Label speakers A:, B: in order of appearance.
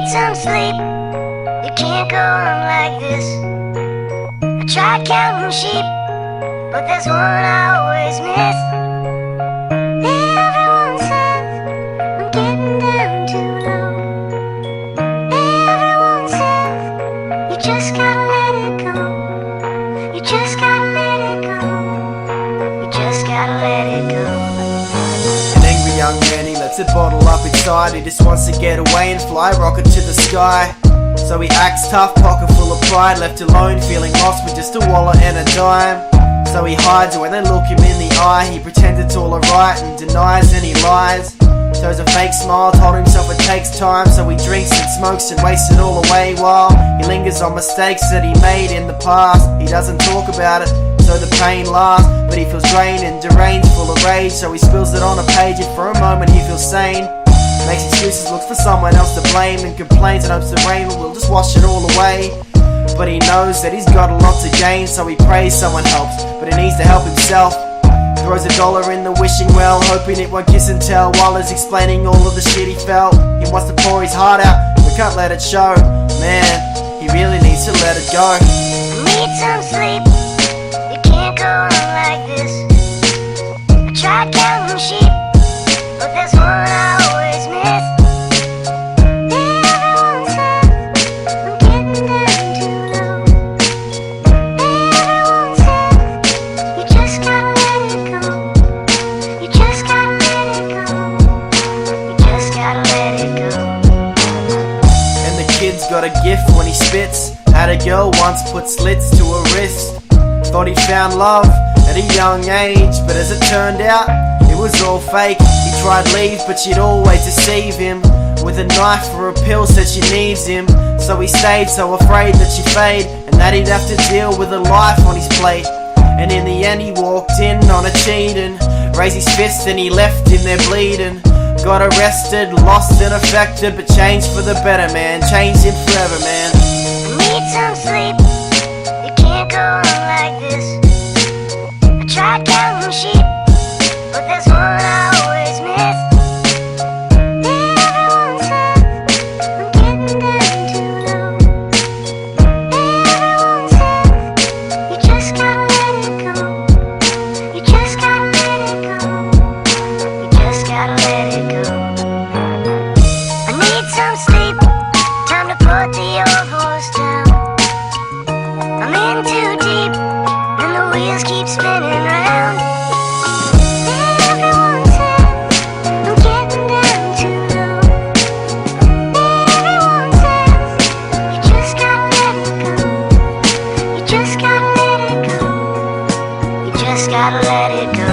A: need some sleep. You can't go on like this. I tried counting sheep, but there's one I always miss. Everyone says I'm getting down too low. Everyone says you just gotta let it go. You just gotta let it go. You just gotta let it go.
B: An angry young man, he lets it bottle up inside. He just wants to get away and fly rocket to the sky. So he acts tough, pocket full of pride, left alone, feeling lost with just a wallet and a dime. So he hides when they look him in the eye. He pretends it's all alright and denies any lies. Shows a fake smile, told himself it takes time. So he drinks and smokes and wastes it all away while he lingers on mistakes that he made in the past. He doesn't talk about it, so the pain lasts, but he feels drained and deranged, full of rage. So he spills it on a page and for a moment he feels sane. Makes excuses, looks for someone else to blame, and complains and hopes the rain will just wash it all away. But he knows that he's got a lot to gain, so he prays someone helps, but he needs to help himself. Throws $1 in the wishing well, hoping it won't kiss and tell, while he's explaining all of the shit he felt. He wants to pour his heart out, but can't let it show. Man, he really needs to let it go.
A: Need some sleep. You can't go on like this. I tried counting sheep, but there's one I always miss. Everyone says I'm getting down too low. Everyone says you just gotta let it go. You just gotta let it go. You just gotta let it go.
B: And the kid's got a gift when he spits. Had a girl once put slits to her wrist. Thought he found love at a young age, but as it turned out, it was all fake. He tried leave, but she'd always deceive him with a knife for a pill, said she needs him. So he stayed, so afraid that she'd fade, and that he'd have to deal with a life on his plate. And in the end he walked in on a cheating, raised his fist and he left him there bleeding. Got arrested, lost and affected, but changed for the better, man. Changed him forever, man.
A: Need some sleep. You can't go on like this. I tried counting sheep, but there's one I always miss. Everyone says I'm getting down too low. Everyone says you just gotta let it go. You just gotta let it go. You just gotta let it go. I need some sleep. Time to put the old horse down. I'm in too deep, and the wheels keep spinning round. Everyone says I'm getting down too low. Everyone says you just gotta let it go. You just gotta let it go. You just gotta let it go.